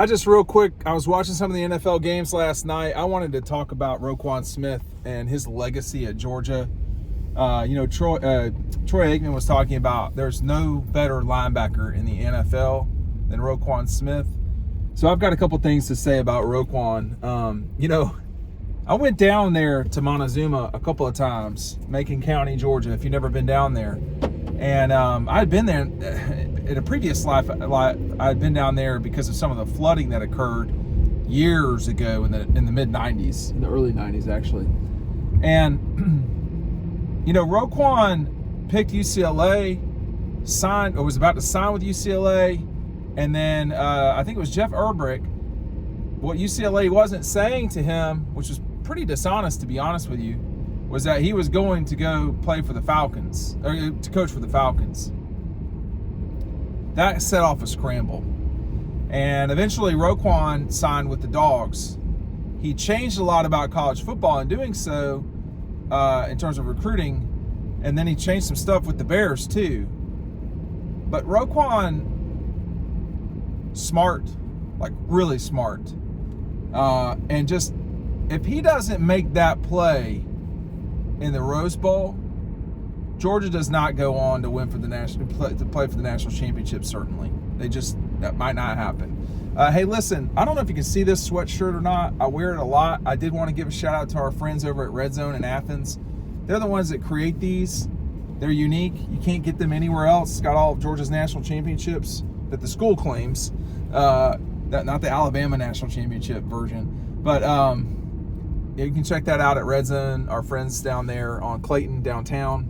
just real quick, I was watching some of the NFL games last night. I wanted to talk about Roquan Smith and his legacy at Georgia. Troy Aikman was talking about there's no better linebacker in the NFL than Roquan Smith. So I've got a couple things to say about Roquan. I went down there to Montezuma a couple of times, Macon County, Georgia, if you've never been down there. And I'd been there in a previous life. I'd been down there because of some of the flooding that occurred years ago in the mid-'90s, in the early 90s, actually. And, Roquan picked UCLA, signed, or was about to sign with UCLA, and then I think it was Jeff Urbrick. What UCLA wasn't saying to him, which was pretty dishonest, to be honest with you, was that he was going to go play for the Falcons, or to coach for the Falcons. That set off a scramble. And eventually Roquan signed with the Dogs. He changed a lot about college football in doing so, in terms of recruiting, and then he changed some stuff with the Bears too. But Roquan, smart, like really smart. And just, if he doesn't make that play in the Rose Bowl, Georgia does not go on to win for the play for the national championship. Certainly, that might not happen. Hey, listen, I don't know if you can see this sweatshirt or not. I wear it a lot. I did want to give a shout out to our friends over at Red Zone in Athens. They're the ones that create these. They're unique. You can't get them anywhere else. It's got all of Georgia's national championships that the school claims. Not the Alabama national championship version, but you can check that out at Red Zone. Our friends down there on Clayton downtown.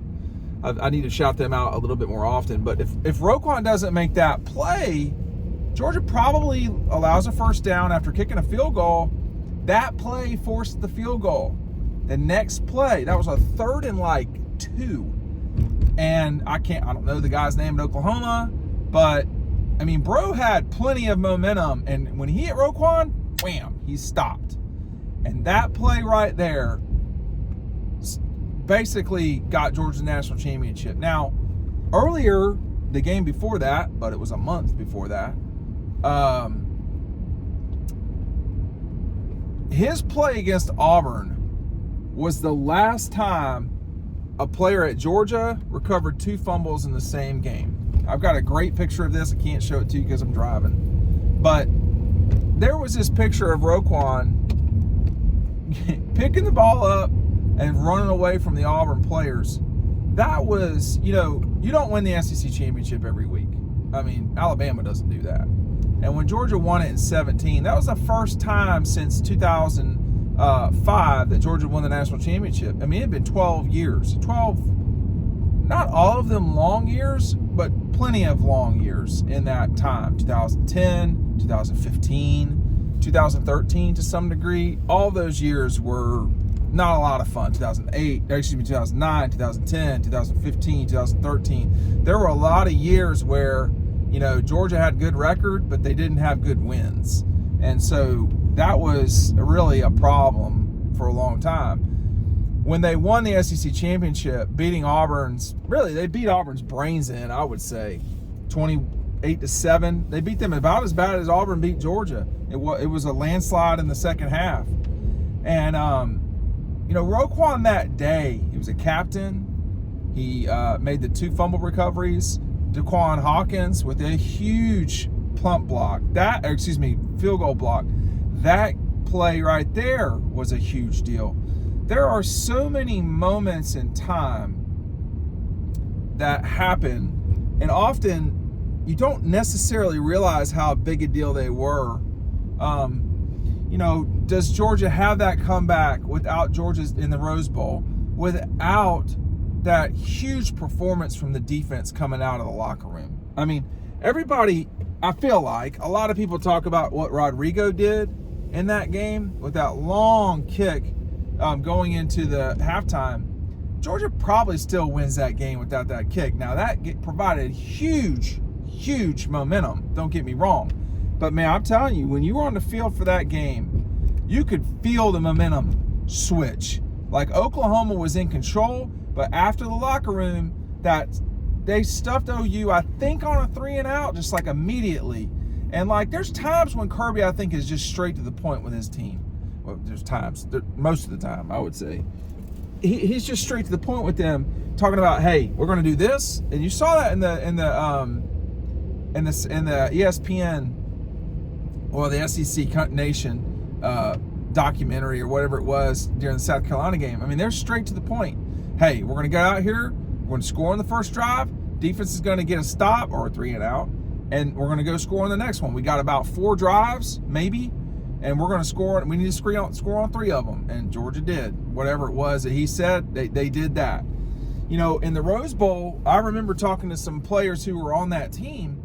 I need to shout them out a little bit more often. But if Roquan doesn't make that play, Georgia probably allows a first down after kicking a field goal. That play forced the field goal. The next play, that was a 3rd and 2. And I don't know the guy's name in Oklahoma, but I mean, bro had plenty of momentum, and when he hit Roquan, wham, he stopped. And that play right there basically got Georgia's national championship. Now, earlier, the game before that, but it was a month before that, his play against Auburn was the last time a player at Georgia recovered 2 fumbles in the same game. I've got a great picture of this. I can't show it to you because I'm driving. But there was this picture of Roquan picking the ball up and running away from the Auburn players. That was, you don't win the SEC championship every week. I mean, Alabama doesn't do that. And when Georgia won it in 2017, that was the first time since 2005 that Georgia won the national championship. I mean, it had been 12 years. 12, not all of them long years, but plenty of long years in that time. 2010, 2015, 2013 to some degree. All those years were not a lot of fun. 2009, 2010, 2015, 2013. There were a lot of years where, Georgia had good record, but they didn't have good wins. And so that was really a problem for a long time. When they won the SEC championship, they beat Auburn's brains in, I would say, 28-7. They beat them about as bad as Auburn beat Georgia. It was a landslide in the second half. And, Roquan that day, he was a captain. He made the 2 fumble recoveries. Daquan Hawkins with a huge field goal block. That play right there was a huge deal. There are so many moments in time that happen, and often you don't necessarily realize how big a deal they were. Does Georgia have that comeback without Georgia's in the Rose Bowl, without that huge performance from the defense coming out of the locker room? I mean, everybody, I feel like, a lot of people talk about what Rodrigo did in that game with that long kick going into the halftime. Georgia probably still wins that game without that kick. Now, that provided huge momentum, don't get me wrong. But, man, I'm telling you, when you were on the field for that game, you could feel the momentum switch. Like Oklahoma was in control, but after the locker room, that they stuffed OU, I think, on a 3-and-out just like immediately. And like, there's times when Kirby, I think, is just straight to the point with his team. Well, there's times, most of the time, I would say. He's just straight to the point with them, talking about, hey, we're going to do this. And you saw that in the ESPN, or the SEC Nation documentary or whatever it was during the South Carolina game. I mean, they're straight to the point. Hey, we're going to go out here, we're going to score on the first drive, defense is going to get a stop or a 3 and out, and we're going to go score on the next one. We got about 4 drives, maybe, and we're going to score. We need to score on 3 of them, and Georgia did. Whatever it was that he said, they did that. You know, in the Rose Bowl, I remember talking to some players who were on that team.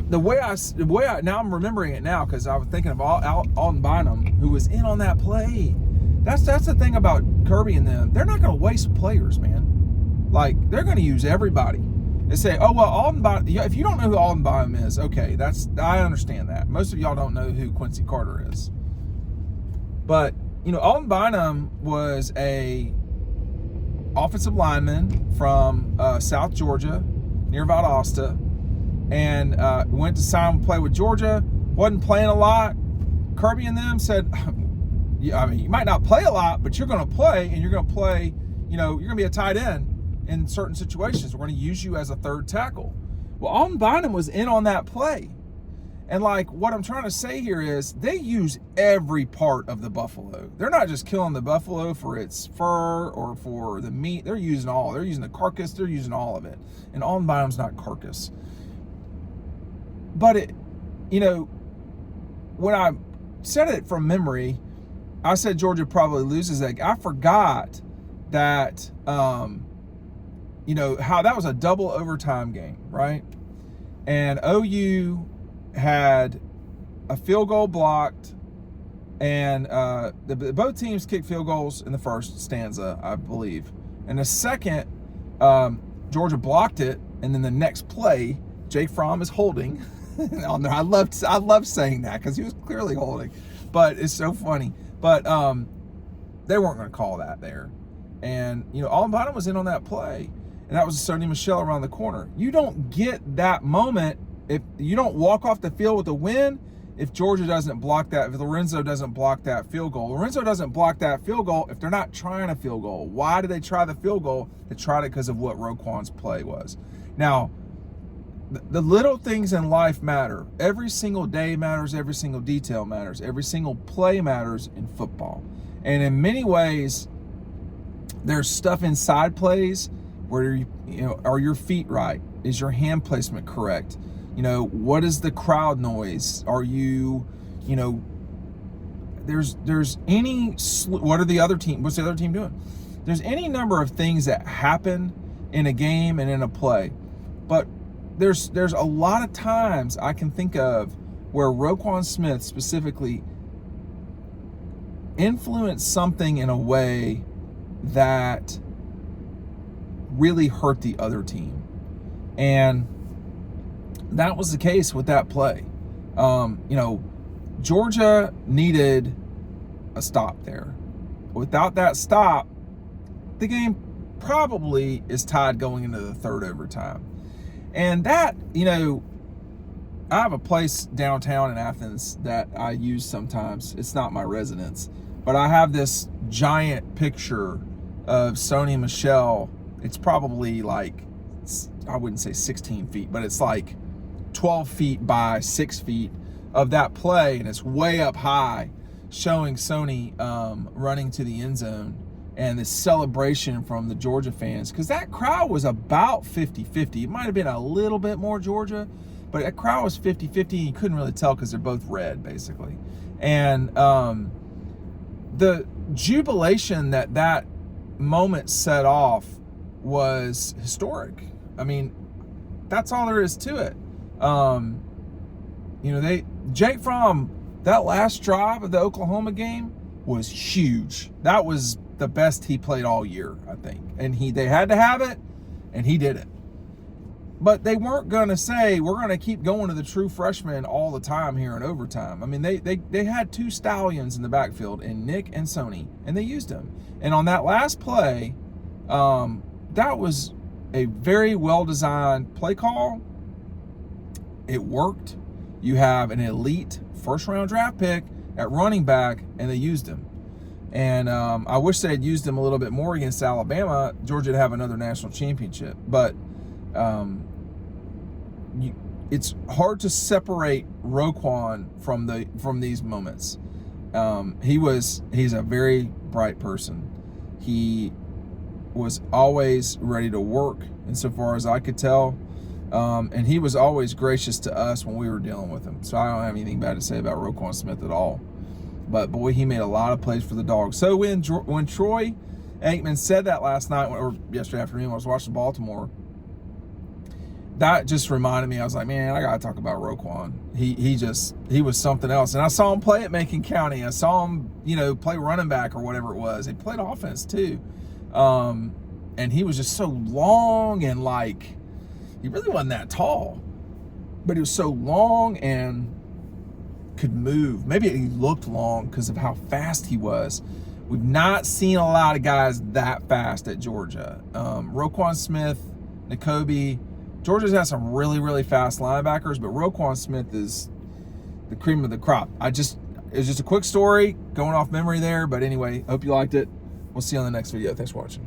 The way I now I'm remembering it now, because I was thinking of Alton Bynum, who was in on that play. That's the thing about Kirby and them. They're not going to waste players, man. Like, they're going to use everybody. They say, oh, well, Alton Bynum, if you don't know who Alton Bynum is, okay, I understand that. Most of y'all don't know who Quincy Carter is. But, you know, Alton Bynum was a offensive lineman from South Georgia, near Valdosta, and went to sign and play with Georgia. Wasn't playing a lot. Kirby and them said, yeah, I mean, you might not play a lot, but you're going to play, and you're going to play, you know, you're going to be a tight end in certain situations. We're going to use you as a third tackle. Well, Alton Bynum was in on that play. And like, what I'm trying to say here is they use every part of the buffalo. They're not just killing the buffalo for its fur or for the meat. They're using all. They're using the carcass. They're using all of it. And Alton Bynum's not carcass. But it, you know, when I said it from memory, I said Georgia probably loses that. I forgot that, you know, how that was a double overtime game, right? And OU had a field goal blocked, and both teams kicked field goals in the first stanza, I believe. And the second, Georgia blocked it, and then the next play, Jake Fromm is holding. I love saying that because he was clearly holding, but it's so funny. But they weren't going to call that there. And, you know, Alton Bynum was in on that play, and that was Sony Michel around the corner. You don't get that moment if you don't walk off the field with a win if Georgia doesn't block that, if Lorenzo doesn't block that field goal. Lorenzo doesn't block that field goal if they're not trying a field goal. Why do they try the field goal? They tried it because of what Roquan's play was. Now, the little things in life matter. Every single day matters. Every single detail matters. Every single play matters in football. And in many ways, there's stuff inside plays where, you know, are your feet right? Is your hand placement correct? You know, what is the crowd noise? Are you, you know, there's any, what are the other team, what's the other team doing? There's any number of things that happen in a game and in a play. But there's a lot of times I can think of where Roquan Smith specifically influenced something in a way that really hurt the other team. And that was the case with that play. You know, Georgia needed a stop there. Without that stop, the game probably is tied going into the third overtime. And that, you know, I have a place downtown in Athens that I use sometimes. It's not my residence, but I have this giant picture of Sony Michel. It's probably like, I wouldn't say 16 feet, but it's like 12 feet by 6 feet of that play, and it's way up high, showing Sony running to the end zone and this celebration from the Georgia fans, because that crowd was about 50-50. It might have been a little bit more Georgia, but that crowd was 50-50. You couldn't really tell because they're both red, basically. And the jubilation that moment set off was historic. I mean, that's all there is to it. You know, Jake Fromm, that last drive of the Oklahoma game was huge. That was the best he played all year, I think. And they had to have it, and he did it. But they weren't going to say, we're going to keep going to the true freshman all the time here in overtime. I mean, they had 2 stallions in the backfield, in Nick and Sony, and they used them. And on that last play, that was a very well-designed play call. It worked. You have an elite first-round draft pick at running back, and they used him. And I wish they had used him a little bit more against Alabama. Georgia would have another national championship. But it's hard to separate Roquan from these moments. He's a very bright person. He was always ready to work, insofar as I could tell. And he was always gracious to us when we were dealing with him. So I don't have anything bad to say about Roquan Smith at all. But boy, he made a lot of plays for the Dogs. So when Troy Aikman said that last night, or yesterday afternoon when I was watching Baltimore, that just reminded me. I was like, man, I gotta talk about Roquan. He was something else. And I saw him play at Macon County. I saw him, play running back or whatever it was. He played offense too. And he was just so long, and he really wasn't that tall, but he was so long and could move. Maybe he looked long because of how fast he was. We've not seen a lot of guys that fast at Georgia. Roquan Smith, Nakobe. Georgia's had some really, really fast linebackers, but Roquan Smith is the cream of the crop. It was just a quick story going off memory there, but anyway, hope you liked it. We'll see you on the next video. Thanks for watching.